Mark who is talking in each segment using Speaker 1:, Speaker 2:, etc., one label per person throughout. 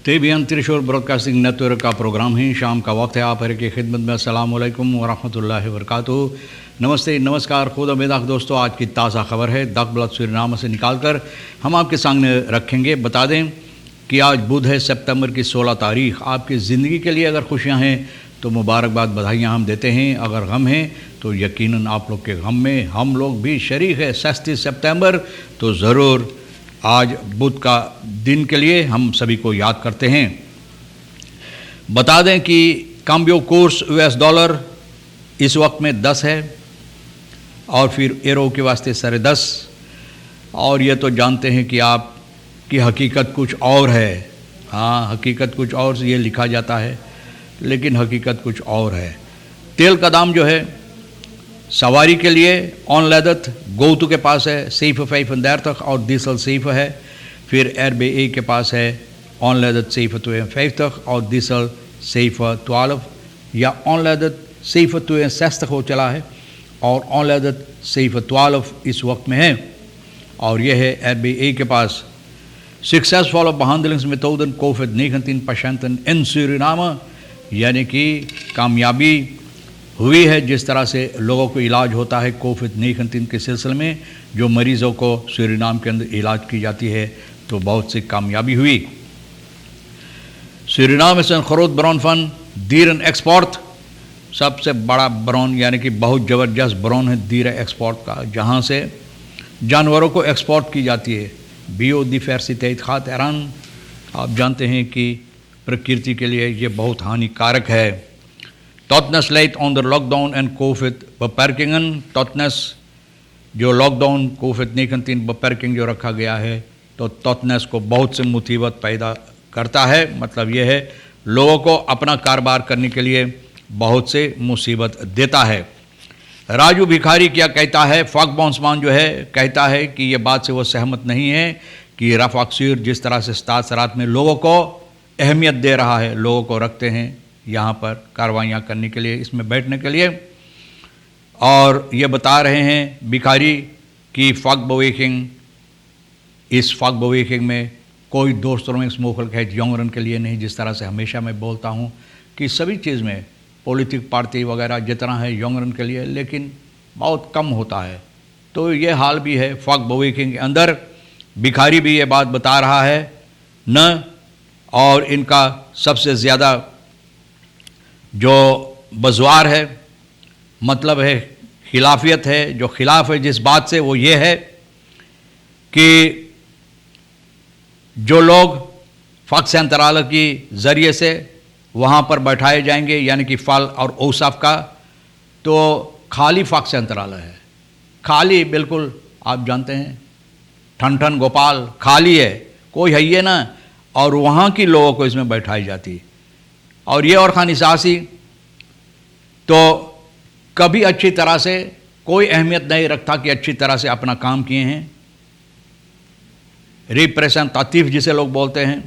Speaker 1: TBN Thrissur broadcasting network का programme है। शाम का वक्त है, आप हर की खिदमत में अस्सलाम वालेकुम व रहमतुल्लाहि व बरकातुहू। नमस्ते, नमस्कार, खुदा बेदाक दोस्तों। आज की ताज़ा खबर है दक बलद सूरीनाम से निकाल कर हम आपके सामने रखेंगे। बता दें कि आज बुध है, सितंबर की 16 तारीख। आपकी ज़िंदगी के लिए अगर खुशियाँ हैं तो मुबारकबाद, बधाइयाँ हम देते हैं। अगर गम हैं तो यकीनन आप लोग के गम में हम लोग भी शरीक है। 36 सितंबर तो ज़रूर आज बुध का दिन के लिए हम सभी को याद करते हैं। बता दें कि काम्बियो कोर्स US डॉलर इस वक्त में 10 है और फिर एरो के वास्ते 10.5। और ये तो जानते हैं कि आप की हकीकत कुछ और है। हाँ, हकीकत कुछ और ये लिखा जाता है, लेकिन हकीकत कुछ और है। तेल का दाम जो है सवारी के लिए ऑन लेदत गोतू के पास है सेफ 5 तक और डीजल सेफ है। फिर RBA के पास है ऑन लेदत सेफ 5 तक और डीजल सेफ 12 या ऑन लेदत सेफ 6 तक हो चला है और ऑन लेदत सेफ 12 इस वक्त में है। और यह है RBA के पास successful behandelingsmethoden COVID-19 patiënten in Suriname, यानी कि कामयाबी हुई है जिस तरह से लोगों को इलाज होता है COVID-19 के सिलसिले में। जो मरीज़ों को सूरीनाम के अंदर इलाज की जाती है तो बहुत सी कामयाबी हुई। सूरीनाम से खरोद ब्राउन फन दीरन एक्सपोर्ट, सबसे बड़ा ब्राउन यानी कि बहुत ज़बरदस्त ब्राउन है दीर एक्सपोर्ट का, जहाँ से जानवरों को एक्सपोर्ट की जाती है। बियोडिवर्सिटी खातिरान, आप जानते हैं कि प्रकृति के लिए ये बहुत हानिकारक है। Totnes light on the lockdown and COVID beperkingen, Totnes जो लॉकडाउन COVID-19 beperking जो रखा गया है तो टॉटनेस को बहुत से मुसीबत पैदा करता है। मतलब यह है लोगों को अपना कारोबार करने के लिए बहुत से मुसीबत देता है। राजू भिखारी क्या कहता है? फ़ाक बॉन्समान जो है कहता है कि ये बात से वो सहमत नहीं है कि रफ़ अक्सर जिस तरह से रात में लोगों को अहमियत दे रहा है, लोगों को रखते हैं यहाँ पर कार्रवाइयाँ करने के लिए, इसमें बैठने के लिए। और ये बता रहे हैं भिखारी कि फ़ाक बवेकिंग, इस फ़ाक बवेकिंग में कोई दोस्तों में स्मोकल है यंगरन के लिए नहीं। जिस तरह से हमेशा मैं बोलता हूँ कि सभी चीज़ में पॉलिटिक पार्टी वगैरह जितना है यंगरन के लिए, लेकिन बहुत कम होता है। तो ये हाल भी है फ़ाक बवेकिंग के अंदर। भिखारी भी ये बात बता रहा है न, और इनका सबसे ज़्यादा जो बज़वार है, मतलब है खिलाफियत है, जो खिलाफ है जिस बात से वो ये है कि जो लोग फ़ाक सेंतराल की ज़रिए से वहाँ पर बैठाए जाएंगे, यानी कि फल और औसाफ का, तो खाली फ़ाक सेंतराल है, खाली बिल्कुल आप जानते हैं ठन गोपाल खाली है, कोई है ये ना, और वहाँ की लोगों को इसमें बैठाई जाती। और ये और खान इसासी तो कभी अच्छी तरह से कोई अहमियत नहीं रखता कि अच्छी तरह से अपना काम किए हैं। रिप्रेजेंटेटिव जिसे लोग बोलते हैं,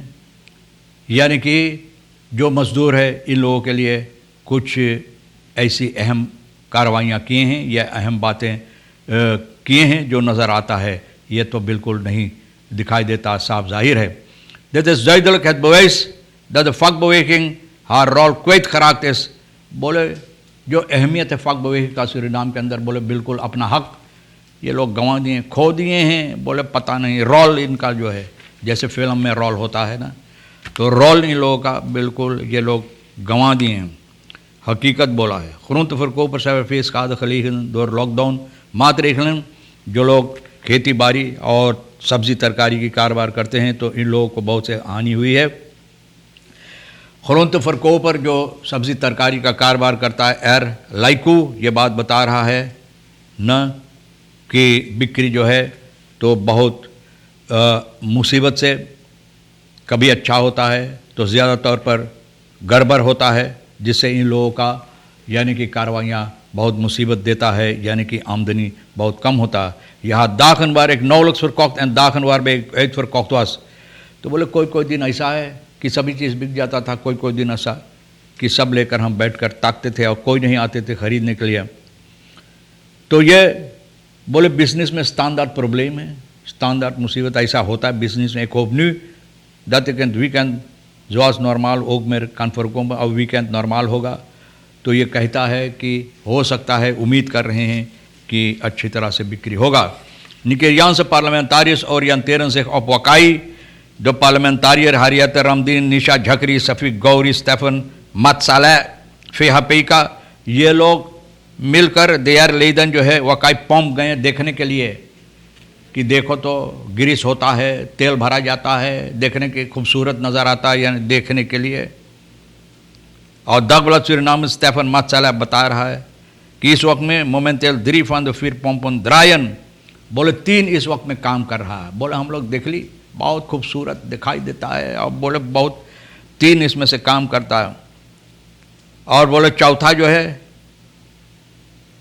Speaker 1: यानी कि जो मज़दूर है, इन लोगों के लिए कुछ ऐसी अहम कार्रवाइयाँ किए हैं या अहम बातें किए हैं जो नज़र आता है, ये तो बिल्कुल नहीं दिखाई देता, साफ जाहिर है। Dit is duidelijk het bewijs dat de vakbeweging haar rol kwijtgeraakt is। बोले जो अहमियत है फ़ाक बवेकिंग का सूरीनाम के अंदर, बोले बिल्कुल अपना हक ये लोग गंवा दिए, खो दिए हैं। बोले पता नहीं रोल इनका जो है, जैसे फिल्म में रोल होता है ना, तो रोल इन लोगों का बिल्कुल ये लोग गंवा दिए हैं। हकीकत बोला है खुरुंत फ़रको पर सफ़ेस का खलीन दौर लॉकडाउन मातरेखलन, जो लोग खेती बाड़ी और सब्ज़ी तरकारी की कारोबार करते हैं तो इन लोगों को बहुत से हानि हुई है। खुरुंत फ़रको पर जो सब्ज़ी तरकारी का कारोबार करता है एर लाइकू ये बात बता रहा है न कि बिक्री जो है तो बहुत मुसीबत से, कभी अच्छा होता है तो ज़्यादा तौर पर गड़बड़ होता है, जिससे इन लोगों का यानी कि कार्रवाइयाँ बहुत मुसीबत देता है, यानी कि आमदनी बहुत कम होता है। यहाँ दाखन बार एक 9 लाख फरकॉक्ट एंड दाखन बार में एक फरकॉक्टवास, तो बोले कोई दिन ऐसा है कि सभी चीज़ बिक जाता था, कोई दिन ऐसा कि सब लेकर हम बैठकर ताकते थे और कोई नहीं आते थे ख़रीदने के लिए। तो ये बोले बिज़नेस में स्टैंडर्ड प्रॉब्लम है, स्टैंडर्ड मुसीबत ऐसा होता है बिज़नेस में। एक hope new dat ik in het weekend जोस नॉर्मल ओग में कन्फर्म अब वीकेंड नॉर्मल होगा। तो ये कहता है कि हो सकता है, उम्मीद कर रहे हैं कि अच्छी तरह से बिक्री होगा। Nigeriaanse parlementariërs oriënteren zich op Wakai. De parlementariër Harriet Ramdin, Nisha Jhakri, Safik Gowri, Stefan Matsaleh, फेहापेका, ये लोग मिलकर देयर लेदन जो है वकाई पंप गए देखने के लिए कि देखो तो ग्रीस होता है, तेल भरा जाता है, देखने के खूबसूरत नज़र आता है, यानी देखने के लिए। और दगबलत सुरिनाम स्टेफन मात्साला बता रहा है कि इस वक्त में मोमेंटल द्रीफान फिर पंपन द्रायन, बोले 3 इस वक्त में काम कर रहा है। बोले हम लोग देख ली, बहुत खूबसूरत दिखाई देता है, और बोले बहुत 3 इसमें से काम करता है। और बोले चौथा जो है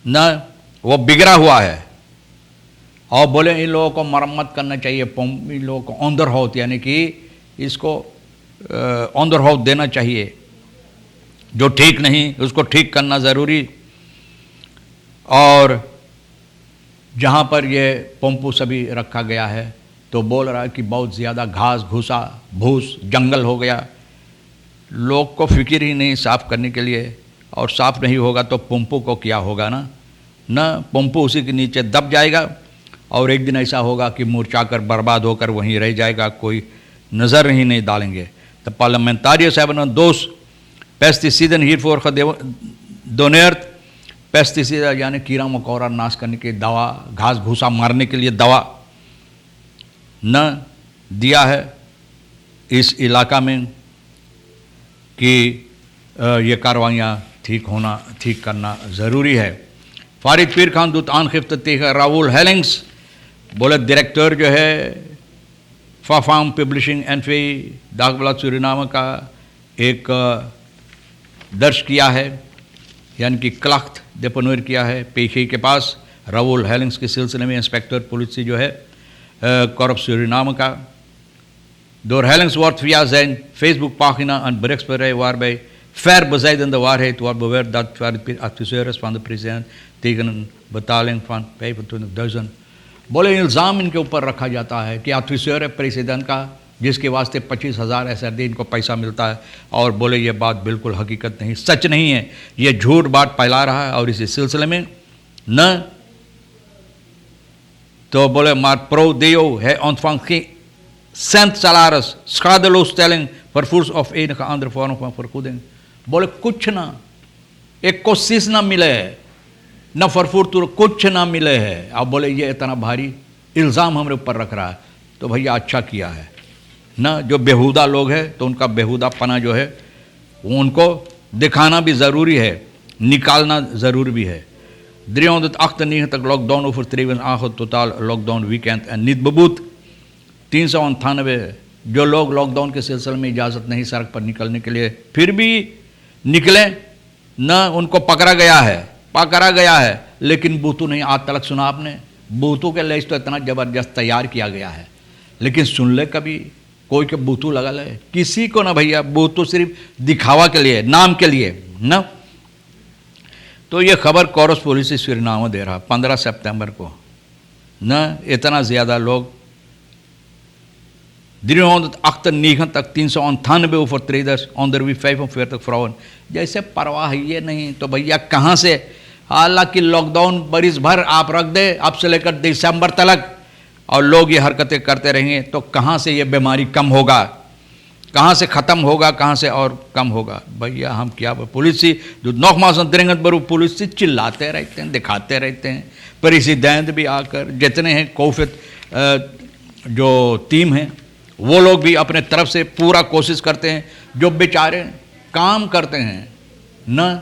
Speaker 1: न वो बिगड़ा हुआ है, और बोले इन लोगों को मरम्मत करना चाहिए, पंप इन लोगों को ऑन द हाउस यानी कि इसको ऑन द हाउस देना चाहिए, जो ठीक नहीं उसको ठीक करना ज़रूरी। और जहाँ पर ये पंपू सभी रखा गया है तो बोल रहा है कि बहुत ज़्यादा घास घूसा भूस जंगल हो गया, लोग को फिक्र ही नहीं साफ़ करने के लिए, और साफ़ नहीं होगा तो पंपू को क्या होगा ना पंपू उसी के नीचे दब जाएगा, और एक दिन ऐसा होगा कि मुरझा कर बर्बाद होकर वहीं रह जाएगा, कोई नज़र ही नहीं डालेंगे। तो पार्लियामेंटारियर्स हैव दोस्त पेस्टिसाइड hiervoor gedoneerd, पेस्टिसाइड यानी कीड़ा मकोड़ा नाश करने की दवा, घास भूसा मारने के लिए दवा न दिया है इस इलाका में कि ये कार्रवाइयाँ ठीक करना ज़रूरी है। फारिद पीर खान दूत आन खिफ्तती है राहुल हेलिंग्स, बोले डायरेक्टर जो है फाफाम पब्लिशिंग एनफी दागबला सूरीनामा का एक दर्ज किया है, यानी कि क्लाख्त डेपोनोर किया है पेशी के पास राहुल हेलिंग्स के सिलसिले में। इंस्पेक्टर पुलिस जो है कॉर्प सूरीनामा का door Hellings wordt via zijn Facebookpagina een bericht verspreid waarbij ver bezijden de waarheid wordt beweerd dat adviseur is van de president tegen een betaling van 25,000। बोले इल्ज़ाम इनके ऊपर रखा जाता है कि ऑफिसर है प्रेसिडेंट का जिसके वास्ते 25,000 SRD इनको पैसा मिलता है, और बोले ये बात बिल्कुल हकीकत नहीं, सच नहीं है, ये झूठ बात फैला रहा है। और इसी सिलसिले में न तो बोले मार प्रो देयो है ontvangt geen cent salaris, schadeloosstelling, vervoers of enige andere vorm van vergoeding। बोले कुछ ना, एक कोशिश ना मिले है, न फरफूर तो कुछ ना मिले है। अब बोले ये इतना भारी इल्ज़ाम हमारे ऊपर रख रहा है, तो भैया अच्छा किया है ना, जो बेहुदा लोग हैं तो उनका बेहुदा पना जो है वो उनको दिखाना भी ज़रूरी है, निकालना ज़रूरी भी है। 398 lockdown overtreden aangehouden, totaal lockdown weekend en niet beboet। 398 जो लोग लॉकडाउन के सिलसिले में इजाज़त नहीं सड़क पर निकलने के लिए फिर भी निकले न, उनको पकड़ा गया है, लेकिन बूथू नहीं। आज तक सुना आपने बूथू के लिस्ट तो इतना ज़बरदस्त तैयार किया गया है, लेकिन सुन ले कभी कोई के बूथू लगा ले, किसी को ना भैया, बूथू सिर्फ दिखावा के लिए, नाम के लिए ना। तो ये खबर कोरस पुलिस सूरीनामा दे रहा 15 सितंबर को न, इतना ज़्यादा लोग 398 398 overtreders, onder wie 45 vrouwen। जैसे परवाह ये नहीं तो भैया कहाँ से, हालांकि लॉकडाउन बरिस भर आप रख दे, अब से लेकर दिसंबर तक, और लोग ये हरकतें करते रहेंगे तो कहाँ से ये बीमारी कम होगा, कहाँ से ख़त्म होगा, कहाँ से और कम होगा। भैया हम क्या, पुलिस ही जो नौकमासन दरेंगत बरू पुलिस से चिल्लाते रहते हैं, दिखाते रहते हैं। प्रेसिडेंट भी आकर, जितने हैं कोफित जो टीम है वो लोग भी अपने तरफ से पूरा कोशिश करते हैं। जो बेचारे काम करते हैं न,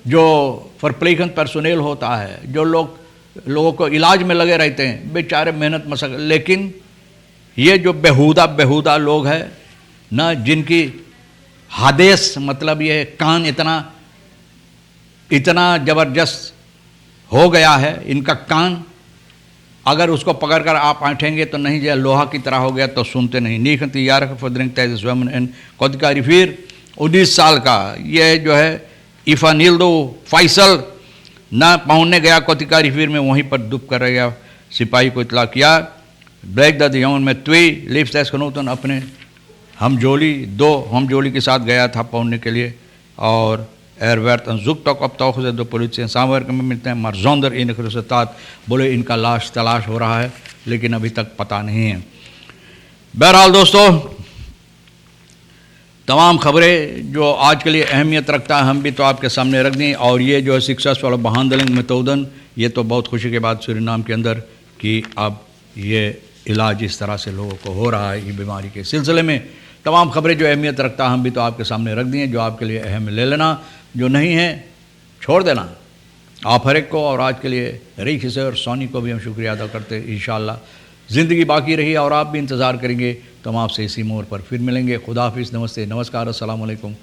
Speaker 1: जो फॉरप्लेगन पर्सोनेल होता है, जो लोगों को इलाज में लगे रहते हैं, बेचारे मेहनत मशक्कत, लेकिन ये जो बेहुदा लोग हैं न, जिनकी हादेस मतलब ये कान इतना ज़बरदस्त हो गया है, इनका कान अगर उसको पकड़कर आप ऐंठेंगे तो नहीं, जो लोहा की तरह हो गया तो सुनते नहीं। नीखती यार फदरिंग तैज स्वयं इन खुद का रिफिर 19 साल का ये जो है इफानिल्दो फैसल ना पहुँचने गया कोतिका रिफिर में, वहीं पर डूब कर गया। सिपाही को इतला किया ब्रेक द यौन में त्वी लिप्स genoten अपने हम जोली के साथ गया था पौने के लिए और एयरवेर्थ जुक तक अब तौक से दो पुलिस सामवर्क में मिलते हैं मरजोंदर इन खरसतात बोले इनका लाश तलाश हो रहा है लेकिन अभी तक पता नहीं है। बहरहाल दोस्तों, तमाम खबरें जो आज के लिए अहमियत रखता है हम भी तो आपके सामने रख दी। और ये जो है सक्सेसफुल बहांदलिंग मेथोडन, ये तो बहुत खुशी की बात सूरीनाम के अंदर कि अब ये इलाज इस तरह से लोगों को हो रहा है। ये बीमारी के सिलसिले में तमाम खबरें जो अहमियत रखता है हम भी तो आपके सामने रख दी हैं। जो आपके लिए अहम ले लेना, जो नहीं है छोड़ देना। आप हर एक को और आज के लिए रीख से और सोनी को भी हम शुक्रिया अदा करते हैं। इंशाअल्लाह ज़िंदगी बाकी रही और आप भी इंतज़ार करेंगे तो हम आपसे इसी मोड़ पर फिर मिलेंगे। खुदा हाफिज़, नमस्ते, नमस्कार, अस्सलाम वालेकुम।